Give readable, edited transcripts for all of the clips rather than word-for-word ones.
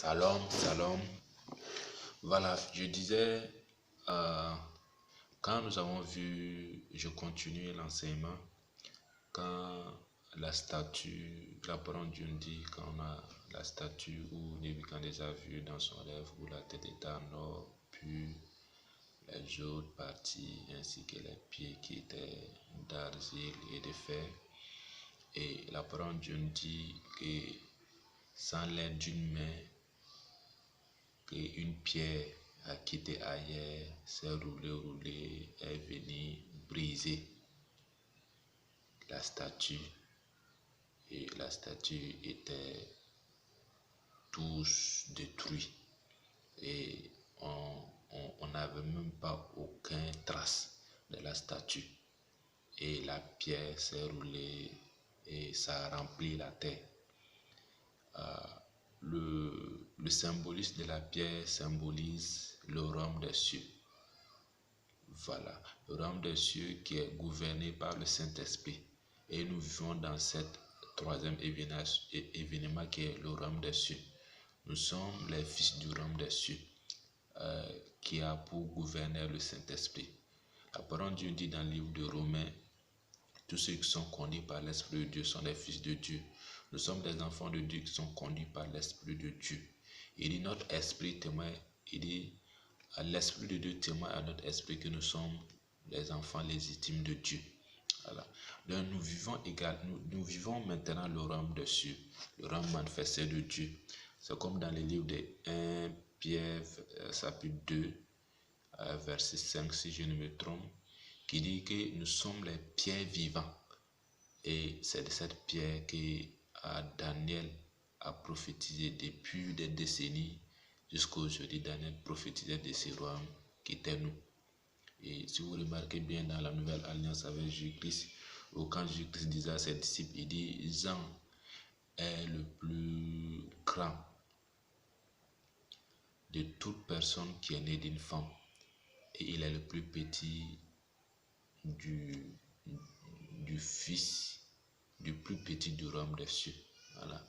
Salam, salam. Voilà, je disais, quand nous avons vu, je continue l'enseignement, quand la statue, la parole de Dieu nous dit, quand on a la statue où Nebuchadnezzar a vu dans son rêve, où la tête était en or, puis les autres parties, ainsi que les pieds qui étaient d'argile et de fer. Et la parole de Dieu nous dit que sans l'aide d'une main, qu'une pierre a quitté ailleurs, s'est roulée, est venue briser la statue. Et la statue était tous détruite. Et on n'avait même pas aucune trace de la statue. Et la pierre s'est roulée et ça a rempli la terre. Le symbolisme de la pierre symbolise le royaume des cieux. Voilà, le royaume des cieux qui est gouverné par le Saint-Esprit. Et nous vivons dans cet troisième événement qui est le royaume des cieux. Nous sommes les fils du royaume des cieux qui a pour gouverneur le Saint-Esprit. La parole de Dieu dit dans le livre de Romains, tous ceux qui sont conduits par l'Esprit de Dieu sont des fils de Dieu. Nous sommes des enfants de Dieu qui sont conduits par l'Esprit de Dieu. Il dit notre esprit témoigne, il dit l'Esprit de Dieu témoigne à notre esprit que nous sommes les enfants légitimes de Dieu. Voilà. Donc nous vivons maintenant le royaume des cieux, le royaume manifesté de Dieu. C'est comme dans le livre de 1 Pierre, chapitre 2, verset 5, si je ne me trompe, qui dit que nous sommes les pierres vivantes. Et c'est de cette pierre que Daniel a prophétisé depuis des décennies jusqu'à aujourd'hui. Daniel prophétisait de ce royaume qui était nous. Et si vous remarquez bien dans la nouvelle alliance avec Jésus-Christ, ou quand Jésus-Christ disait à ses disciples, il dit Jean est le plus grand de toute personne qui est née d'une femme. Et il est le plus petit du fils, du plus petit du royaume des cieux. Voilà.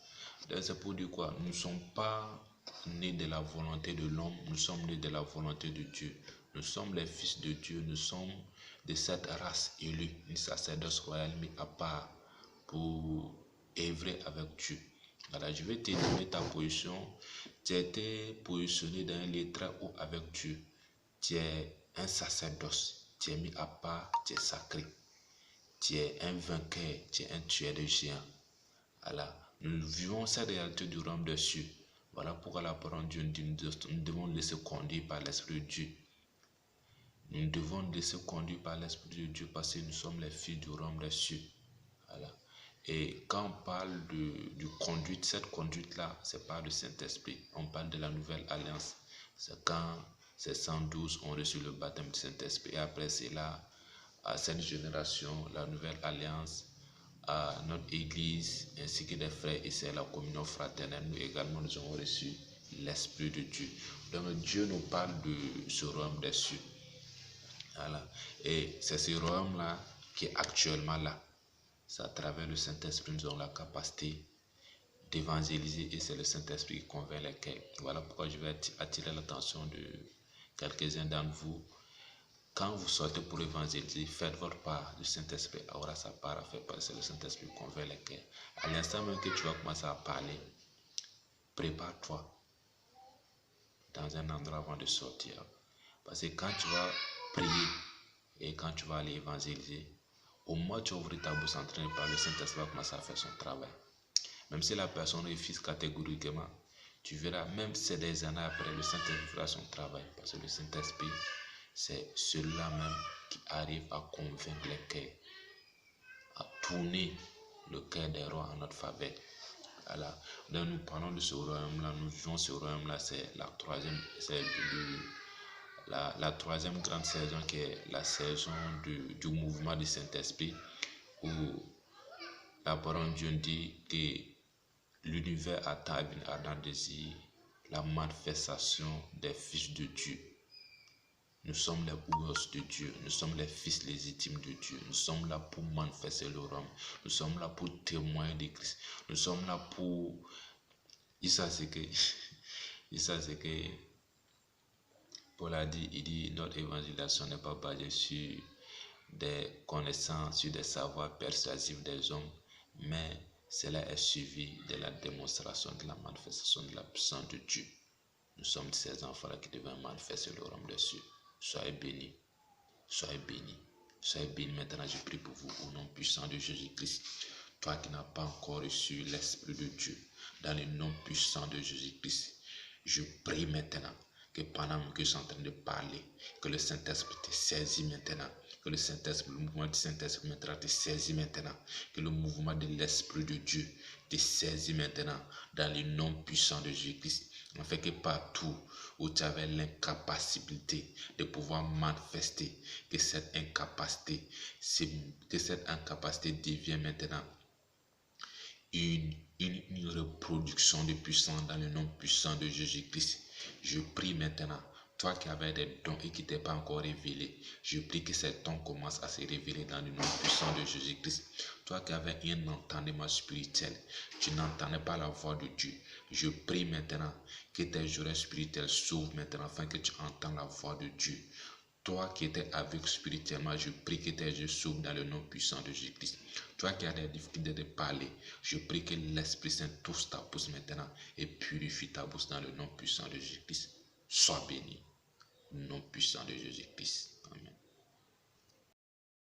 Donc c'est pour dire quoi? Nous ne sommes pas nés de la volonté de l'homme, nous sommes nés de la volonté de Dieu. Nous sommes les fils de Dieu, nous sommes de cette race élue, une sacerdoce royale mis à part pour œuvrer avec Dieu. Voilà, je vais te donner ta position. Tu as été positionné dans un lieu très haut avec Dieu. Tu es un sacerdoce, tu es mis à part, tu es sacré. Tu es un vainqueur, tu es un tueur de géants. Voilà. Nous vivons cette réalité du royaume des cieux. Voilà pourquoi la parole de Dieu nous dit nous devons laisser conduire par l'Esprit de Dieu. Nous devons laisser conduire par l'Esprit de Dieu parce que nous sommes les fils du royaume des cieux. Voilà. Et quand on parle de conduite, cette conduite-là, c'est pas le Saint-Esprit. On parle de la nouvelle alliance. C'est quand ces 112 ont reçu le baptême du Saint-Esprit. Et après cela, à cette génération, la nouvelle alliance, à notre église, ainsi que des frères et sœurs, la communion fraternelle, nous également, nous avons reçu l'Esprit de Dieu. Donc Dieu nous parle de ce royaume des cieux. Voilà. Et c'est ce royaume-là qui est actuellement là. C'est à travers le Saint-Esprit nous avons la capacité d'évangéliser et c'est le Saint-Esprit qui convainc les cœurs. Voilà pourquoi je vais attirer l'attention de quelques-uns d'entre vous. Quand vous sortez pour évangéliser, faites votre part. Le Saint-Esprit aura sa part à faire parce que le Saint-Esprit convainc les cœurs. À l'instant même que tu vas commencer à parler, prépare-toi dans un endroit avant de sortir. Parce que quand tu vas prier et quand tu vas aller évangéliser, au moins tu vas ouvrir ta bouche en train de parler, le Saint-Esprit va commencer à faire son travail. Même si la personne refuse catégoriquement, tu verras, même si c'est des années après, le Saint-Esprit fera son travail. Parce que le Saint-Esprit, c'est celui-là même qui arrive à convaincre les cœurs, à tourner le cœur des rois en notre faveur. Voilà. Donc nous parlons de ce royaume-là, nous vivons ce royaume-là, c'est la troisième grande saison qui est la saison du mouvement du Saint-Esprit, où la parole de Dieu dit que l'univers attend avec ardent désir la manifestation des fils de Dieu. Nous sommes les ouvriers de Dieu, nous sommes les fils légitimes de Dieu, nous sommes là pour manifester le royaume, nous sommes là pour témoigner de Christ, nous sommes là pour... Ça c'est que Et ça, c'est que Paul a dit, il dit, notre évangélisation n'est pas basée sur des connaissances, sur des savoirs persuasifs des hommes, mais cela est suivi de la démonstration, de la manifestation de la puissance de Dieu. Nous sommes ces enfants-là qui devons manifester le royaume des cieux. Soyez bénis, soyez bénis, soyez bénis. Maintenant, je prie pour vous au nom puissant de Jésus-Christ. Toi qui n'as pas encore reçu l'Esprit de Dieu, dans le nom puissant de Jésus-Christ, je prie maintenant que pendant que je suis en train de parler, que le Saint-Esprit te saisit maintenant, que le Saint-Esprit, le mouvement du Saint-Esprit maintenant te saisit maintenant, que le mouvement de l'Esprit de Dieu te saisit maintenant dans le nom puissant de Jésus-Christ. Afin que partout où tu avais l'incapacité de pouvoir manifester, que cette incapacité devienne maintenant une reproduction de puissance dans le nom puissant de Jésus-Christ. Je prie maintenant, toi qui avais des dons et qui n'étaient pas encore révélés, je prie que ces dons commencent à se révéler dans le nom puissant de Jésus-Christ. Toi qui avais un entendement spirituel, tu n'entendais pas la voix de Dieu. Je prie maintenant que tes oreilles spirituelles s'ouvrent maintenant afin que tu entends la voix de Dieu. Toi qui étais aveugle spirituellement, je prie que tes yeux s'ouvrent dans le nom puissant de Jésus-Christ. Toi qui as des difficultés de parler, je prie que l'Esprit Saint touche ta bouche maintenant et purifie ta bouche dans le nom puissant de Jésus-Christ. Sois béni. Nom puissant de Jésus-Christ. Amen.